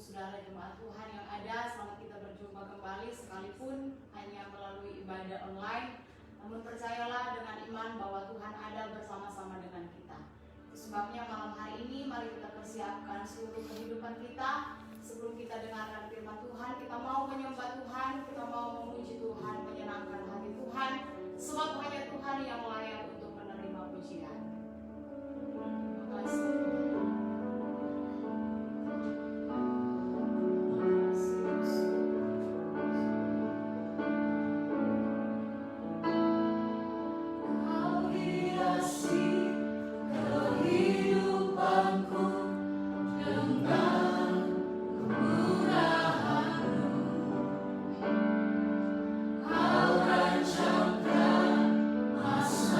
saudara jemaat Tuhan yang ada, selamat kita berjumpa kembali sekalipun hanya melalui ibadah online. Namun percayalah dengan iman bahwa Tuhan ada bersama-sama dengan kita. Sebabnya malam hari ini mari kita persiapkan seluruh kehidupan kita. Sebelum kita dengarkan firman Tuhan, kita mau menyembah Tuhan, kita mau memuji Tuhan, menyenangkan hati Tuhan. Sebab hanya Tuhan yang layak untuk menerima pujian. Terima kasih. Masa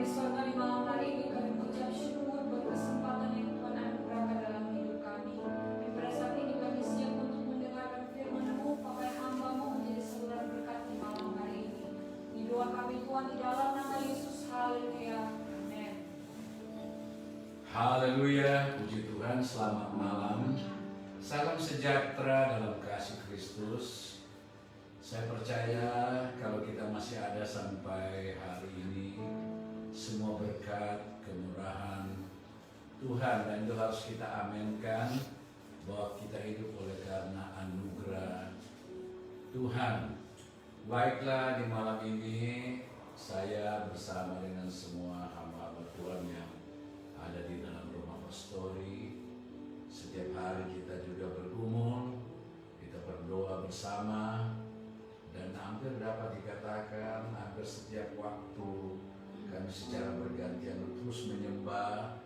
di sorga di malam hari ini kami mengucap syukur buat kesempatan yang Tuhan anugerahkan dalam hidup kami. Di pada saat ini kami siap untuk mendengarkan firman-Mu, pakai hamba-Mu menjadi saluran berkat di malam hari ini. Di doa kami Tuhan di dalam nama Yesus, haleluya, amin. Haleluya, puji Tuhan, selamat malam. Salam sejahtera dalam kasih Kristus. Saya percaya kalau kita masih ada sampai hari ini, semua berkat, kemurahan Tuhan, dan itu harus kita aminkan bahwa kita hidup oleh karena anugerah Tuhan. Baiklah, di malam ini saya bersama dengan semua hamba-hamba Tuhan yang ada di dalam rumah pastori. Setiap hari kita juga bergumul, kita berdoa bersama, dan hampir dapat dikatakan hampir setiap waktu kami secara bergantian terus menyembah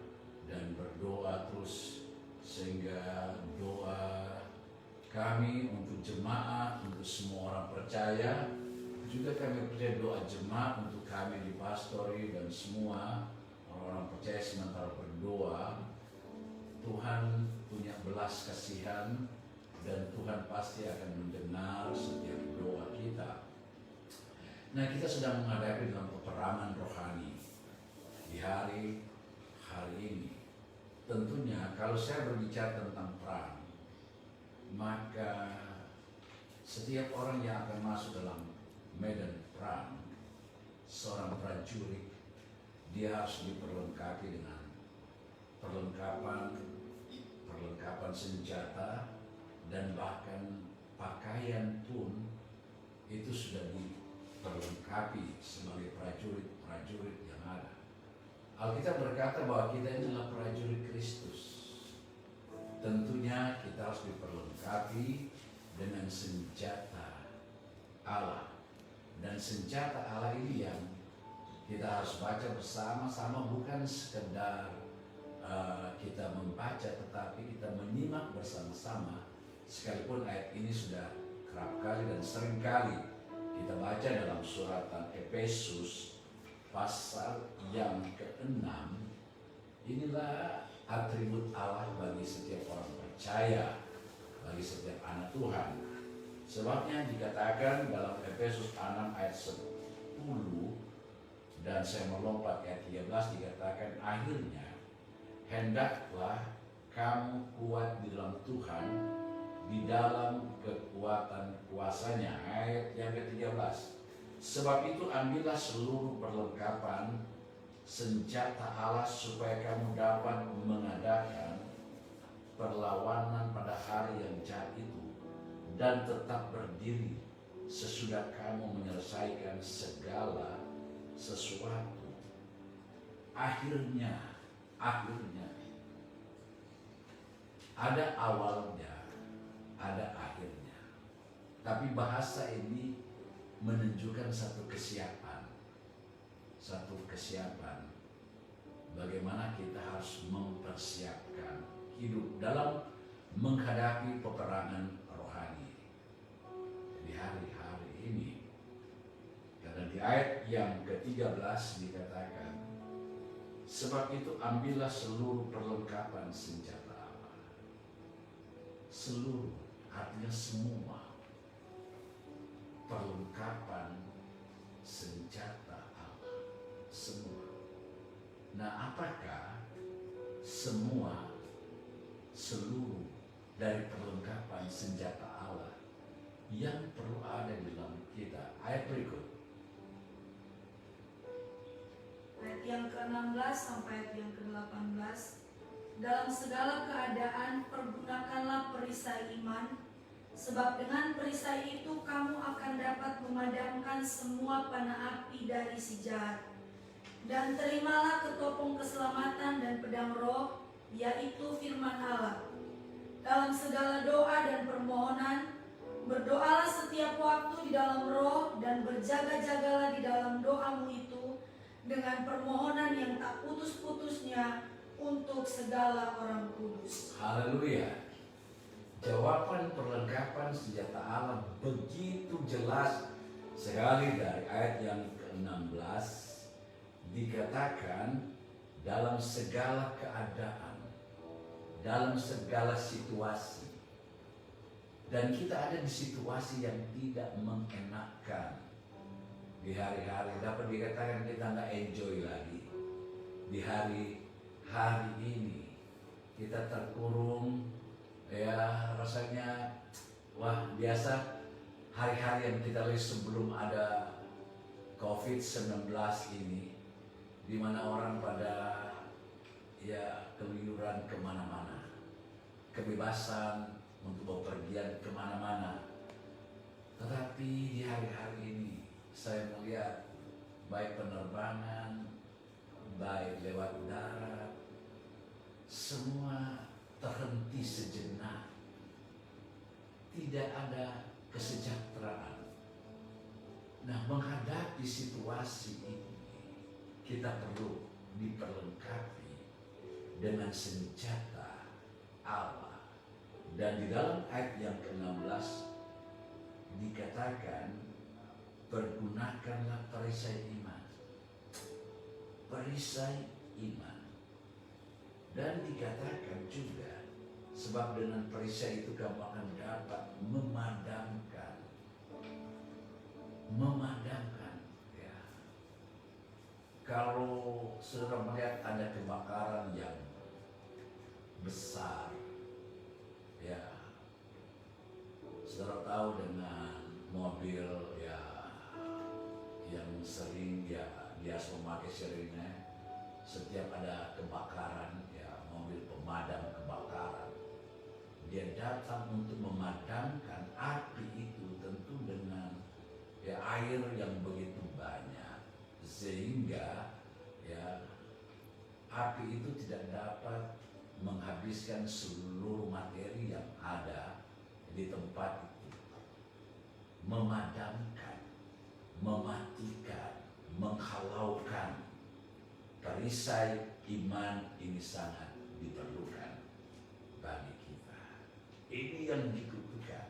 dan berdoa terus, sehingga doa kami untuk jemaat, untuk semua orang percaya, juga kami percaya doa jemaat untuk kami di pastori dan semua orang-orang percaya sementara berdoa, Tuhan punya belas kasihan dan Tuhan pasti akan mendengar setiap doa kita. Nah, kita sedang menghadapi dalam peperangan rohani di hari ini. Tentunya kalau saya berbicara tentang perang, maka setiap orang yang akan masuk dalam medan perang, seorang prajurit, dia harus diperlengkapi dengan perlengkapan senjata, dan bahkan pakaian pun itu sudah diperlengkapi sebagai prajurit yang ada. Alkitab berkata bahwa kita ini adalah prajurit Kristus. Tentunya kita harus diperlengkapi dengan senjata Allah. Dan senjata Allah ini yang kita harus baca bersama-sama, bukan sekedar kita membaca, tetapi kita menyimak bersama-sama. Sekalipun ayat ini sudah kerap kali dan sering kali kita baca dalam suratan Efesus pasal yang ke-6. Inilah atribut Allah bagi setiap orang percaya, bagi setiap anak Tuhan. Sebabnya dikatakan dalam Efesus 6 ayat 10, dan saya melompat ayat 13, dikatakan akhirnya hendaklah kamu kuat di dalam Tuhan, di dalam kekuatan kuasanya. Ayat yang ke-13, sebab itu ambillah seluruh perlengkapan senjata Allah supaya kamu dapat mengadakan perlawanan pada hari yang jahat itu, dan tetap berdiri sesudah kamu menyelesaikan segala sesuatu. Akhirnya ada awalnya, ada akhirnya. Tapi bahasa ini menunjukkan satu kesiapan bagaimana kita harus mempersiapkan hidup dalam menghadapi peperangan rohani di hari-hari ini. Karena di ayat yang ke-13 dikatakan, sebab itu ambillah seluruh perlengkapan senjata Allah. Seluruh artinya semua perlengkapan senjata Allah. Semua. Nah, apakah seluruh dari perlengkapan senjata Allah yang perlu ada di dalam kita? Ayat berikut. Ayat yang ke-16 sampai ayat yang ke-18. Dalam segala keadaan pergunakanlah perisai iman, sebab dengan perisai itu kamu akan dapat memadamkan semua panah api dari si jahat. Dan terimalah ketopong keselamatan dan pedang roh, yaitu firman Allah. Dalam segala doa dan permohonan, berdoalah setiap waktu di dalam roh, dan berjaga-jagalah di dalam doamu itu dengan permohonan yang tak putus-putusnya untuk segala orang kudus. Haleluya. Jawaban perlengkapan senjata Allah begitu jelas sekali dari ayat yang ke-16. dikatakan dalam segala keadaan, dalam segala situasi. Dan kita ada di situasi yang tidak mengenakan. Di hari-hari dapat dikatakan kita nggak enjoy lagi. Di hari ini kita terkurung, ya rasanya wah biasa hari-hari yang kita lihat sebelum ada COVID-19 ini, di mana orang pada ya keluyuran kemana-mana, kebebasan untuk bepergian kemana-mana. Tetapi di hari-hari ini saya melihat baik penerbangan, baik lewat darat, semua terhenti sejenak. Tidak ada kesejahteraan. Nah, menghadapi situasi ini kita perlu diperlengkapi dengan senjata Allah. Dan di dalam ayat yang ke-16 dikatakan, pergunakanlah perisai iman. Perisai iman. Dan dikatakan juga, sebab dengan perisai itu kamu akan dapat memadamkan. Ya. Kalau saudara melihat ada kebakaran yang besar, ya, saudara tahu dengan mobil ya yang sering ya biasa memakai sirine, setiap ada kebakaran ya mobil pemadam kebakaran dia datang untuk memadamkan api itu, tentu dengan ya air yang begitu banyak sehingga ya api itu tidak dapat menghabiskan seluruh materi yang ada di tempat itu. Memadamkan, mematikan, menghalaukan. Perisai iman ini sangat diperlukan bagi kita. Ini yang dibutuhkan.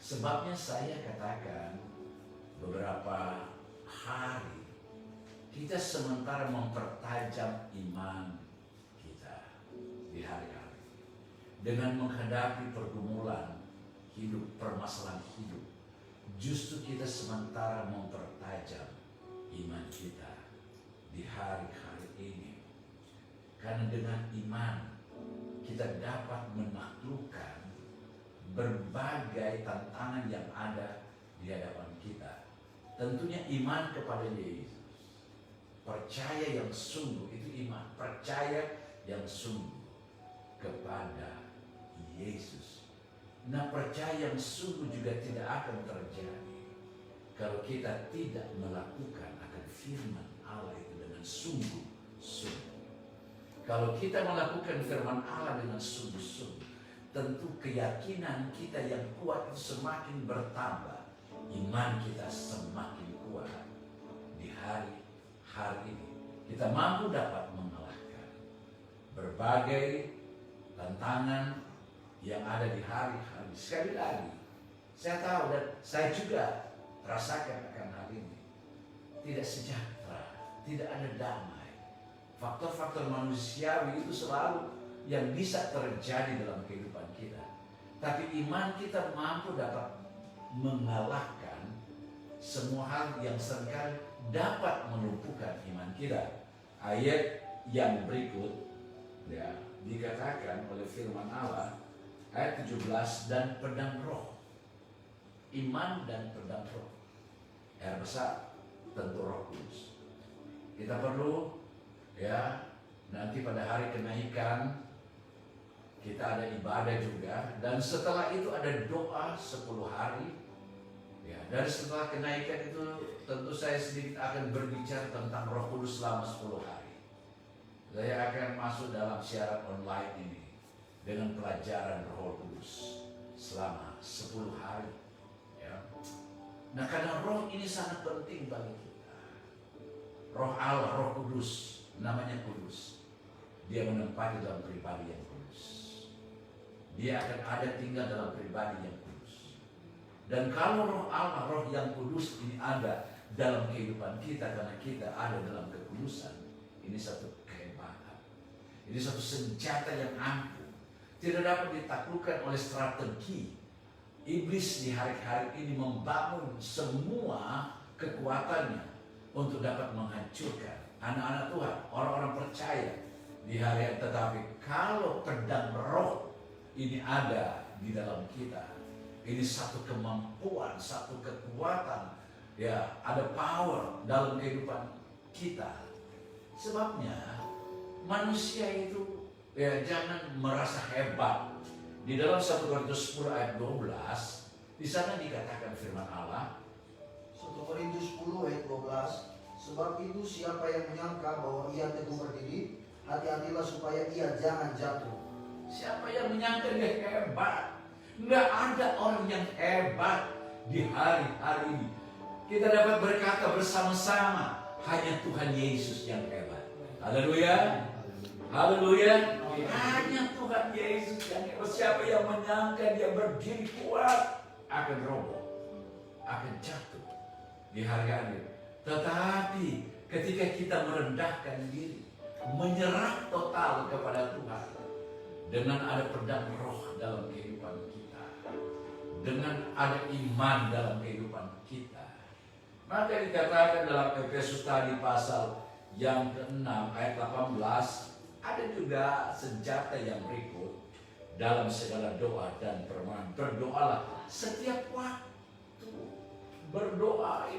Sebabnya saya katakan beberapa hari kita sementara mempertajam iman kita di hari-hari dengan menghadapi pergumulan hidup, permasalahan hidup. Justru kita sementara mempertajam iman kita di hari-hari ini. Karena dengan iman kita dapat menaklukkan berbagai tantangan yang ada di hadapan kita. Tentunya iman kepada Yesus. Percaya yang sungguh itu iman. Percaya yang sungguh kepada Yesus. Nah, percaya yang sungguh juga tidak akan terjadi kalau kita tidak melakukan akan firman Allah itu dengan sungguh-sungguh. Kalau kita melakukan firman Allah dengan sungguh-sungguh, tentu keyakinan kita yang kuat itu semakin bertambah. Iman kita semakin kuat. Di hari-hari ini kita mampu dapat mengalahkan berbagai tantangan yang ada di hari-hari. Sekali lagi, saya tahu dan saya juga rasakan akan hal ini. Tidak sejahtera, tidak ada damai. Faktor-faktor manusiawi itu selalu yang bisa terjadi dalam kehidupan kita. Tapi iman kita mampu dapat mengalahkan semua hal yang seringkali dapat melumpuhkan iman kita. Ayat yang berikut ya, dikatakan oleh firman Allah ayat 17, dan pedang roh. Iman dan pedang roh. R besar tentu Roh Kudus. Kita perlu ya nanti pada hari kenaikan kita ada ibadah juga, dan setelah itu ada doa 10 hari. Ya, dari setelah kenaikan itu tentu saya sedikit akan berbicara tentang Roh Kudus selama 10 hari. Saya akan masuk dalam siaran online ini dengan pelajaran Roh Kudus selama 10 hari. Ya. Nah, karena roh ini sangat penting bagi kita. Roh Allah, Roh Kudus, namanya Kudus. Dia menempati dalam pribadi yang kudus. Dia akan ada tinggal dalam pribadi yang kudus. Dan kalau Roh Allah, Roh yang kudus ini ada dalam kehidupan kita karena kita ada dalam kekudusan. Ini satu kehebatan. Ini satu senjata yang ampuh. Tidak dapat ditaklukkan oleh strategi. Iblis di hari-hari ini membangun semua kekuatannya untuk dapat menghancurkan anak-anak Tuhan, orang-orang percaya di hari. Tetapi kalau pedang roh ini ada di dalam kita, ini satu kemampuan, satu kekuatan, ya, ada power dalam kehidupan kita. Sebabnya manusia itu ya jangan merasa hebat. Di dalam 1 Korintus 10 ayat 12, di sana dikatakan firman Allah. 1 Korintus 10 ayat 12. Sebab itu siapa yang menyangka bahwa ia teguh berdiri, hati-hatilah supaya ia jangan jatuh. Siapa yang menyangka dia hebat? Nggak ada orang yang hebat di hari-hari ini. Kita dapat berkata bersama-sama, hanya Tuhan Yesus yang hebat. Haleluya. Haleluya. Hanya Tuhan Yesus yang hebat. Siapa yang menyangka dia berdiri kuat akan roboh, akan jatuh di hari-hari. Tetapi ketika kita merendahkan diri, menyerah total kepada Tuhan, dengan ada pedang roh dalam kehidupan kita, dengan ada iman dalam kehidupan kita, maka dikatakan dalam Efesus tadi pasal yang ke-6 ayat 18, ada juga senjata yang berikut. Dalam segala doa dan permohonan berdoalah setiap waktu. Berdoa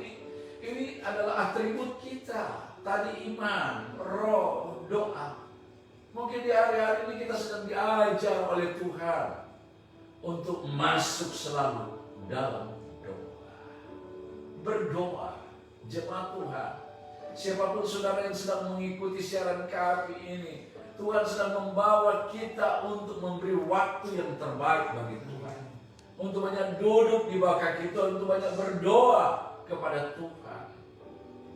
ini adalah atribut kita. Tadi iman, roh, doa. Mungkin di hari-hari ini kita sedang diajar oleh Tuhan untuk masuk selalu dalam doa. Berdoa, jemaat Tuhan. Siapapun saudara yang sedang mengikuti siaran kami ini, Tuhan sedang membawa kita untuk memberi waktu yang terbaik bagi Tuhan. Untuk banyak duduk di bawah kaki Tuhan, untuk banyak berdoa kepada Tuhan.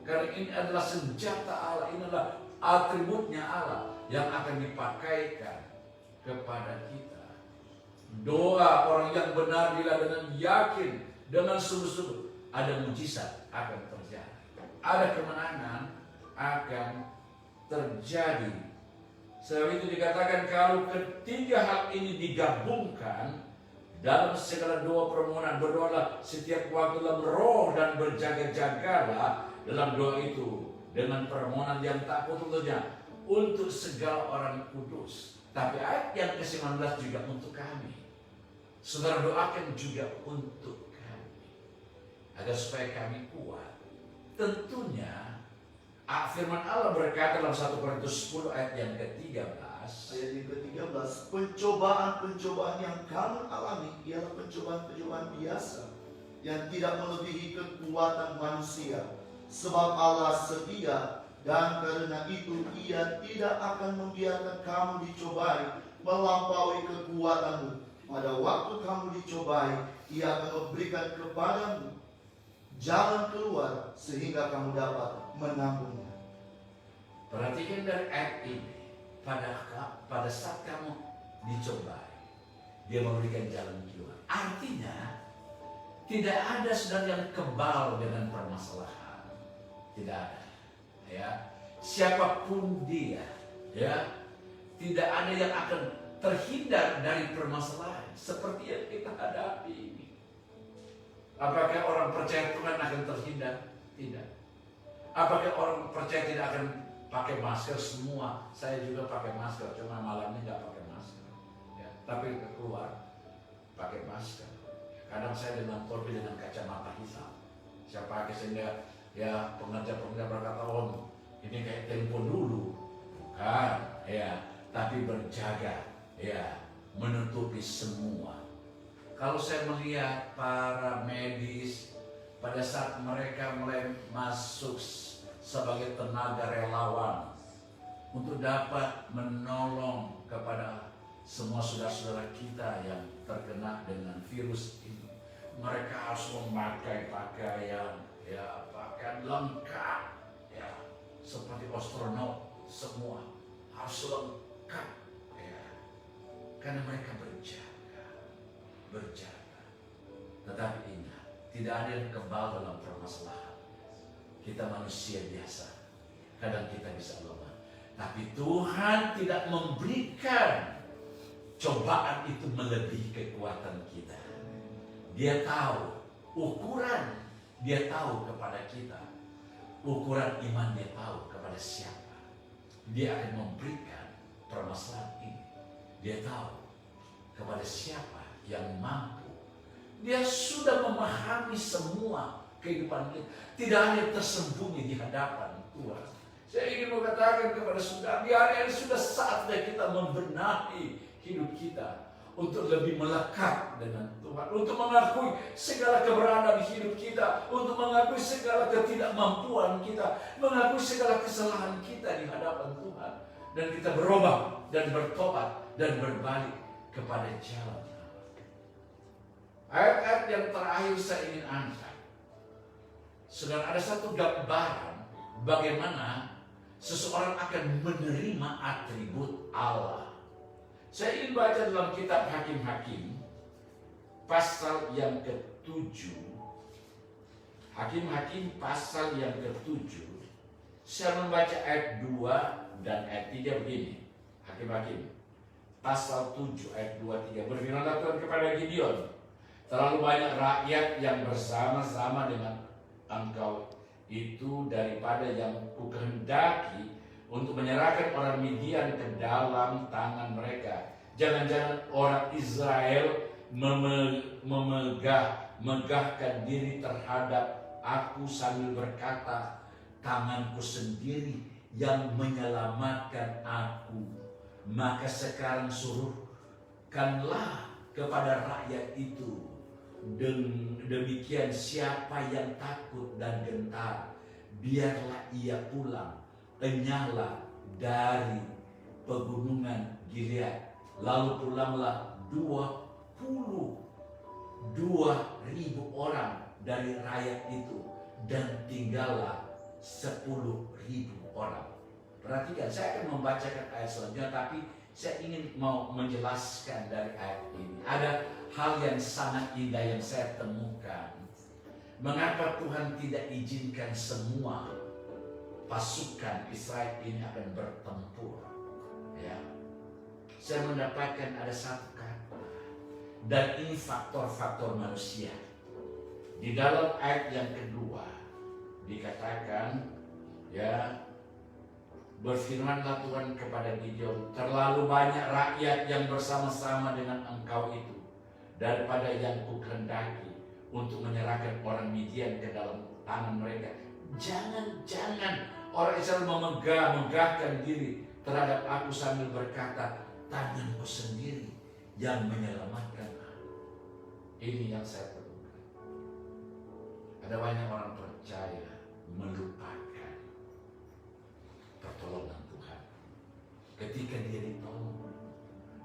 Karena ini adalah senjata Allah, ini adalah atributnya Allah yang akan dipakaikan kepada kita. Doa orang yang benar bila dengan yakin, dengan sungguh-sungguh, ada mujizat akan terjadi. Ada kemenangan akan terjadi. Sebab itu dikatakan kalau ketiga hal ini digabungkan dalam segala doa permohonan, berdoalah setiap waktu dalam roh dan berjaga-jagalah dalam doa itu dengan permohonan yang tak putus-putusnya untuk segala orang kudus. Tapi ayat yang ke-19 juga untuk kami. Saudara doakan juga untuk kami agar supaya kami kuat. Tentunya firman Allah berkata dalam 1 Korintus 10 ayat yang ke-13. Ayat yang ke-13, pencobaan-pencobaan yang kamu alami ialah pencobaan-pencobaan biasa yang tidak melebihi kekuatan manusia. Sebab Allah setia dan karena itu Ia tidak akan membiarkan kamu dicobai melampaui kekuatanmu. Pada waktu kamu dicobai, Ia akan memberikan kepadamu jalan keluar sehingga kamu dapat menanggungnya. Perhatikan dari ayat ini. Pada saat kamu dicobai, Dia memberikan jalan keluar. Artinya tidak ada saudara yang kebal dengan permasalahan. Tidak ada. Ya, siapapun dia, ya, tidak ada yang akan terhindar dari permasalahan seperti yang kita hadapi ini. Apakah orang percaya Tuhan akan terhindar? Tidak. Apakah orang percaya tidak akan pakai masker semua? Saya juga pakai masker, cuma malamnya nggak pakai masker. Ya, tapi keluar pakai masker. Kadang saya dengan topi dengan kacamata hitam. Saya pakai sehingga ya pengajar-pengajar berkata, oh ini kayak tempo dulu, bukan? Ya, tapi berjaga, ya, menutupi semua. Kalau saya melihat para medis pada saat mereka mulai masuk sebagai tenaga relawan untuk dapat menolong kepada semua saudara-saudara kita yang terkena dengan virus ini, mereka harus memakai pakaian, ya, pakaian lengkap, ya, seperti astronot, semua harus lengkap, ya, karena mereka berjaga. Tetapi ingat, tidak ada yang kebal dalam permasalahan. Kita manusia biasa, kadang kita bisa lemah. Tapi Tuhan tidak memberikan cobaan itu melebihi kekuatan kita. Dia tahu ukuran, dia tahu kepada kita. Ukuran iman dia tahu kepada siapa. Dia akan memberikan permasalahan ini. Dia tahu kepada siapa yang mampu. Dia sudah memahami semua kehidupan kita. Tidak ada yang tersembunyi di hadapan Tuhan. Saya ingin mengatakan kepada saudara, di hari ini sudah saatnya kita membenahi hidup kita untuk lebih melekat dengan Tuhan, untuk mengakui segala keberadaan hidup kita, untuk mengakui segala ketidakmampuan kita, mengakui segala kesalahan kita di hadapan Tuhan, dan kita berubah dan bertobat dan berbalik kepada jalan Allah. Ayat-ayat yang terakhir saya ingin angkat. Sedang ada satu gambaran bagaimana seseorang akan menerima atribut Allah. Saya ingin baca dalam kitab Hakim-Hakim pasal yang ke-7. Hakim-Hakim pasal yang ke-7. Saya membaca ayat 2 dan ayat 3 begini. Hakim-Hakim pasal 7 ayat 2-3. Berfirmanlah Tuhan kepada Gideon, terlalu banyak rakyat yang bersama-sama dengan engkau itu daripada yang kukehendaki untuk menyerahkan orang Midian ke dalam tangan mereka. Jangan-jangan orang Israel megahkan diri terhadap aku sambil berkata, tanganku sendiri yang menyelamatkan aku. Maka sekarang suruhkanlah kepada rakyat itu, demikian siapa yang takut dan gentar, biarlah ia pulang, enyahlah dari pegunungan Gilead. Lalu pulanglah 22.000 orang dari rakyat itu, dan tinggallah 10.000 orang. Perhatikan, saya akan membacakan ayat selanjutnya, tapi saya ingin mau menjelaskan dari ayat ini. Ada hal yang sangat indah yang saya temukan. Mengapa Tuhan tidak izinkan semua pasukan Israel ini akan bertempur? Ya, saya mendapatkan ada satu kata, dan ini faktor-faktor manusia. Di dalam ayat yang kedua dikatakan, ya, berfirmanlah Tuhan kepada Gideon, terlalu banyak rakyat yang bersama-sama dengan engkau itu daripada yang kukehendaki untuk menyerahkan orang Midian ke dalam tangan mereka. Jangan-jangan orang Israel megahkan diri terhadap aku sambil berkata, tanganku sendiri yang menyelamatkan aku. Ini yang saya temukan. Ada banyak orang percaya melupakan pertolongan Tuhan. Ketika dia ditolong,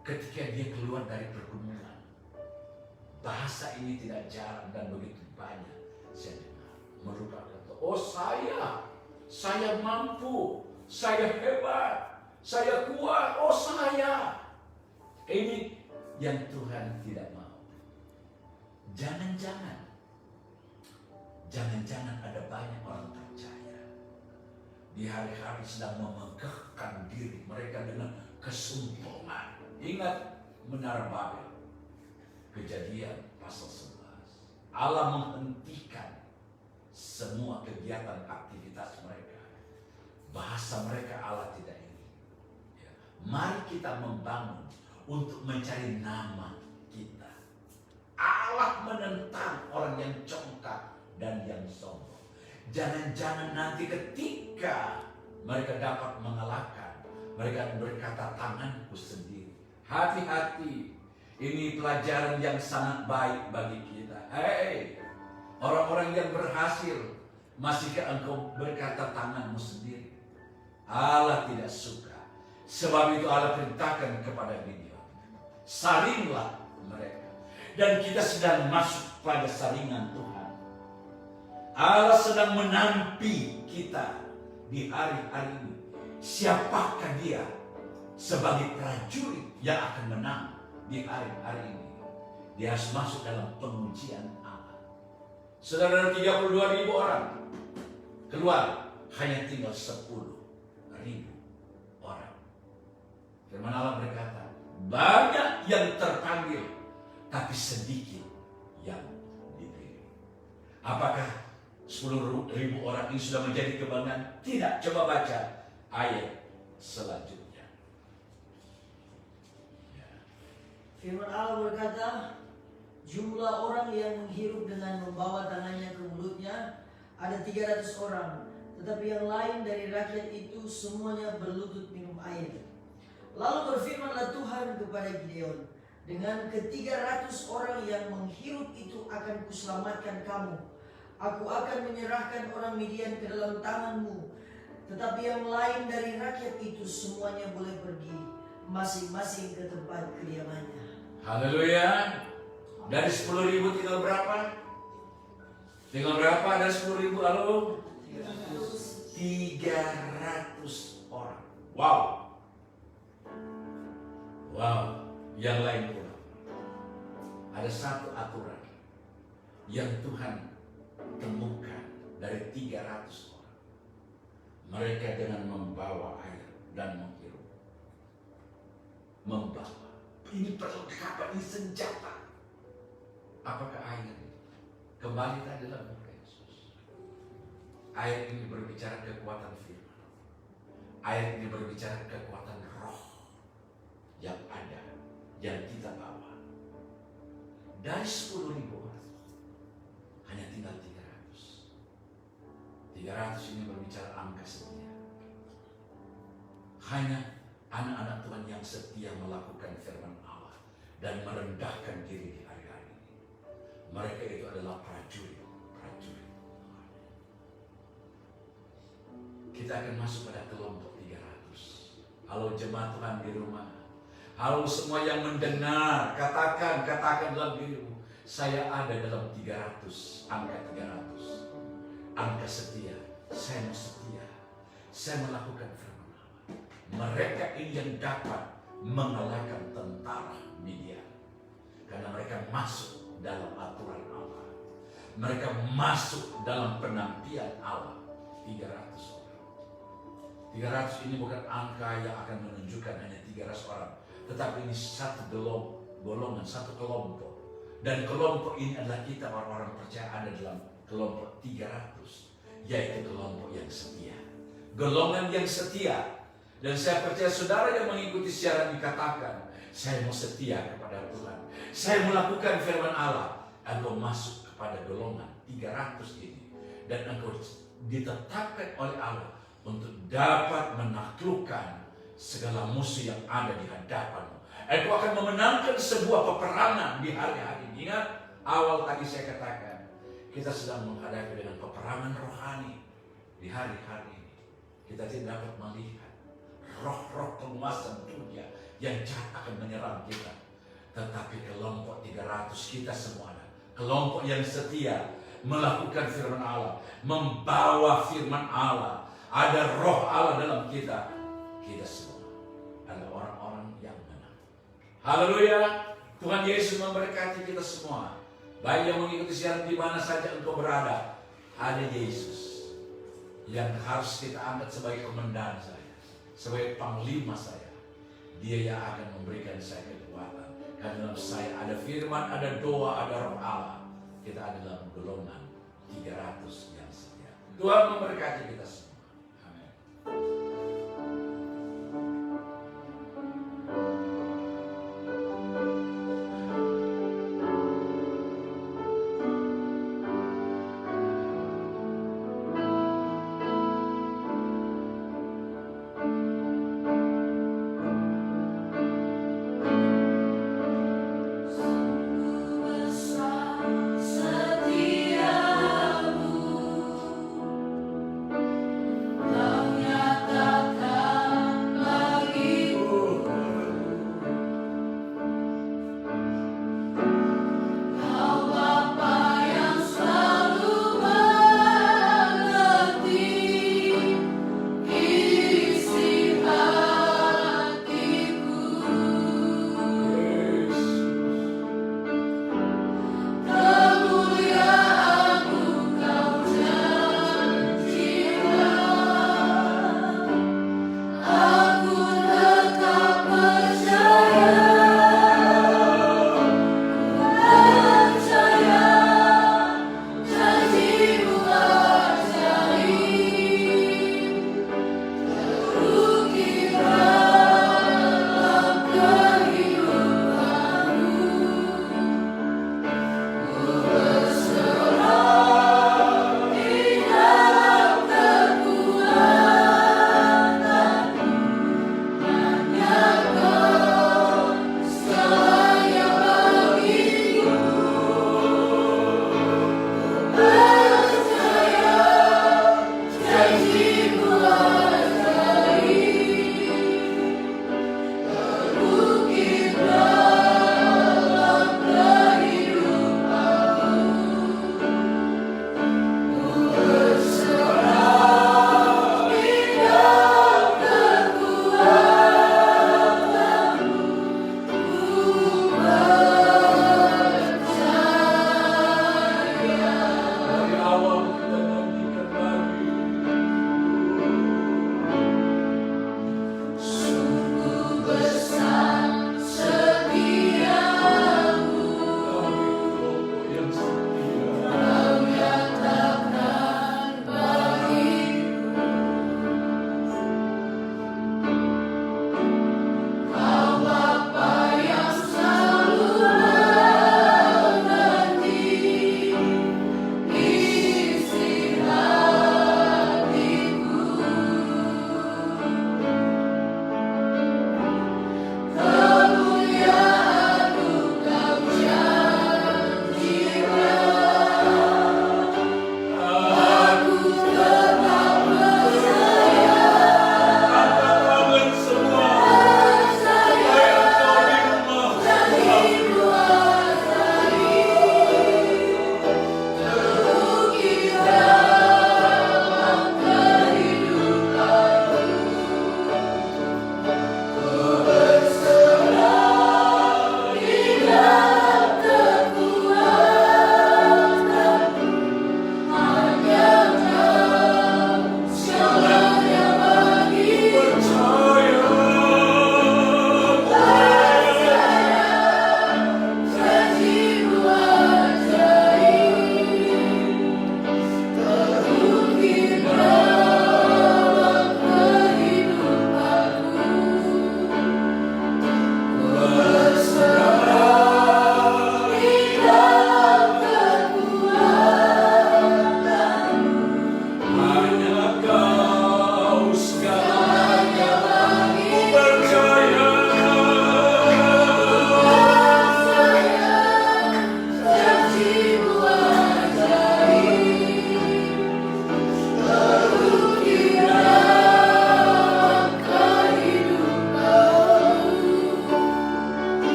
ketika dia keluar dari pergumulan, bahasa ini tidak jarang dan begitu banyak saya dengar. Melupakan, oh saya mampu, saya hebat, saya kuat, oh saya. Ini yang Tuhan tidak mau. Jangan-jangan ada banyak orang percaya di hari-hari sedang memegahkan diri mereka dengan kesombongan. Ingat Menara Babel, Kejadian pasal 11. Allah menghentikan semua kegiatan aktivitas mereka. Bahasa mereka Allah tidak ingin. Ya. Mari kita membangun untuk mencari nama kita. Allah menentang orang yang congkak dan yang sombong. Jangan-jangan nanti ketika mereka dapat mengalahkan, mereka berkata, tanganku sendiri. Hati-hati, ini pelajaran yang sangat baik bagi kita. Hei, orang-orang yang berhasil, masihkah engkau berkata tanganmu sendiri? Allah tidak suka. Sebab itu Allah perintahkan kepada Gideon, saringlah mereka. Dan kita sedang masuk pada saringan Tuhan. Allah sedang menanti kita di hari-hari ini. Siapakah dia sebagai prajurit yang akan menang di hari-hari ini? Dia harus masuk dalam pengujian Allah. Saudara, 32.000 orang keluar hanya tinggal 10.000 orang. Firman Allah berkata, banyak yang terpanggil, tapi sedikit yang dipilih. Apakah 10.000 orang ini sudah menjadi kebanggaan? Tidak. Coba baca ayat selanjutnya. Ya. Firman Allah berkata, jumlah orang yang menghirup dengan membawa tangannya ke mulutnya ada 300 orang. Tetapi yang lain dari rakyat itu semuanya berlutut minum air. Lalu berfirmanlah Tuhan kepada Gideon, dengan ke-300 orang yang menghirup itu akan kuselamatkan kamu. Aku akan menyerahkan orang Midian ke dalam tanganmu. Tetapi yang lain dari rakyat itu semuanya boleh pergi masing-masing ke tempat kediamannya. Haleluya. Dari 10.000 tinggal berapa? Tinggal berapa? Ada 10.000 lalu 300 orang. Wow. Wow. Yang lain pula. Ada satu aturan yang Tuhan temukan dari 300 orang. Mereka dengan membawa air dan menghirup. Membawa. Ini perlengkapan, ini senjata. Apakah air itu? Kembali tadi dalam muka Yesus. Air ini berbicara kekuatan firman. Air ini berbicara kekuatan roh yang ada, yang kita bawa. Dari 10.000 orang, hanya tinggal 300. 300 ini berbicara angka setia. Hanya anak-anak Tuhan yang setia melakukan firman Allah dan merendahkan diri di hari-hari ini. Mereka itu adalah prajurit. Kita akan masuk pada kelompok 300. Halo jemaat Tuhan di rumah. Halo semua yang mendengar. Katakan dalam dirimu. Saya ada dalam 300. Angka 300. Angka setia. Saya mau setia. Saya melakukan firman Allah. Mereka ini yang dapat mengalahkan tentara Midian. Karena mereka masuk dalam aturan Allah. Mereka masuk dalam penampilan Allah. 300 orang. 300 ini bukan angka yang akan menunjukkan hanya 300 orang. Tetapi ini satu golongan, satu kelompok. Dan kelompok ini adalah kita orang-orang percaya ada dalam kelompok 300. Yaitu kelompok yang setia. Golongan yang setia. Dan saya percaya saudara yang mengikuti siaran dikatakan, saya mau setia kepada Tuhan. Saya melakukan firman Allah. Engkau masuk kepada golongan 300 ini. Dan engkau ditetapkan oleh Allah untuk dapat menaklukkan segala musuh yang ada di hadapanmu. Engkau akan memenangkan sebuah peperangan di hari-hari ini. Ingat, awal tadi saya katakan, kita sedang menghadapi dengan peperangan rohani di hari-hari ini. Kita tidak dapat melihat roh-roh penguasa dunia yang jahat akan menyerang kita. Tetapi kelompok 300 kita semua ada. Kelompok yang setia melakukan firman Allah, membawa firman Allah. Ada roh Allah dalam kita. Kita semua adalah orang-orang yang menang. Haleluya. Tuhan Yesus memberkati kita semua. Baik yang mengikuti siaran di mana saja engkau berada. Ada Yesus yang harus kita angkat sebagai komandan saya, sebagai panglima saya. Dia yang akan memberikan saya kekuatan. Karena dalam saya ada firman, ada doa, ada roh Allah. Kita ada dalam golongan 300 yang setia. Tuhan memberkati kita semua. Kau nyata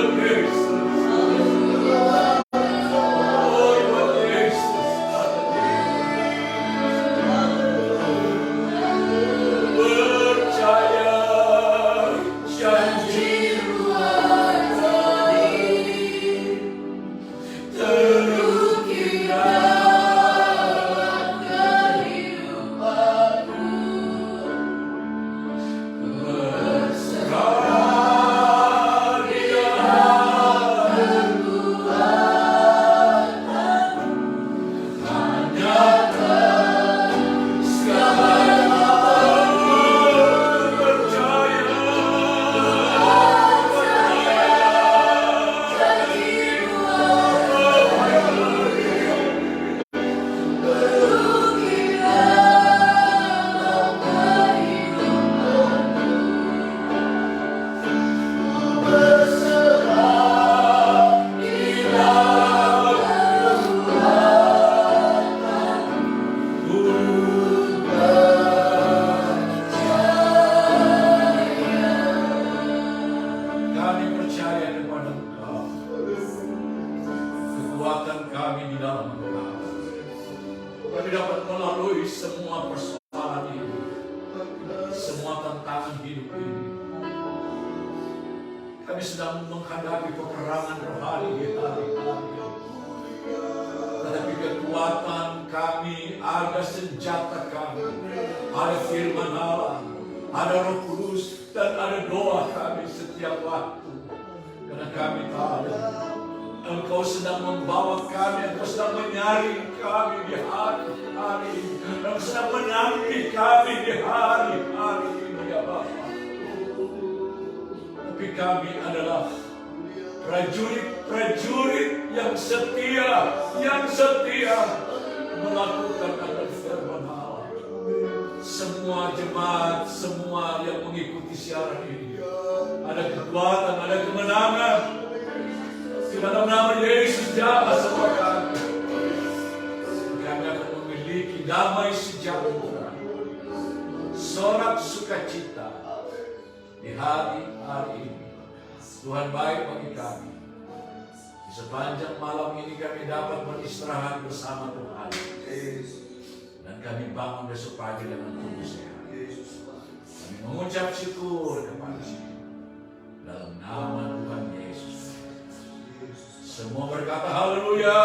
buat Yesus. Oh, buat Yesus. Percaya janji-Mu terukir dalam kehidupanku. Berserah di dalam kekuatanmu, tanyakan segala percaya kami percaya kepada Engkau. Kekuatan kami di dalam Engkau. Kami dapat melalui semua persoalan ini, semua tantangan hidup ini. Kami sedang menghadapi peperangan rohani di hari-hari. Tetapi kekuatan kami, ada senjata kami, ada firman Allah, ada Roh Kudus, dan ada doa kami setiap waktu. Karena kami tahu Engkau sedang membawa kami, Engkau sedang menyaring kami di hari-hari ini. Engkau sedang menanti kami di hari-hari ini, ya Bapa. Tapi kami adalah prajurit-prajurit yang setia melakukan akan firman Allah. Semua jemaat, semua yang mengikuti siaran ini, ada kekuatan, ada kemenangan. Di dalam nama Yesus, jamah semua kami. Kami akan memiliki damai sejahtera, sorak sukacita di hari-hari ini. Tuhan baik bagi kami. Di sepanjang malam ini kami dapat beristirahat bersama Tuhan. Dan kami bangun besok pagi dengan tubuh sehat. Kami mengucap syukur kepada-Mu dalam nama Tuhan Yesus. Semua berkata haleluya.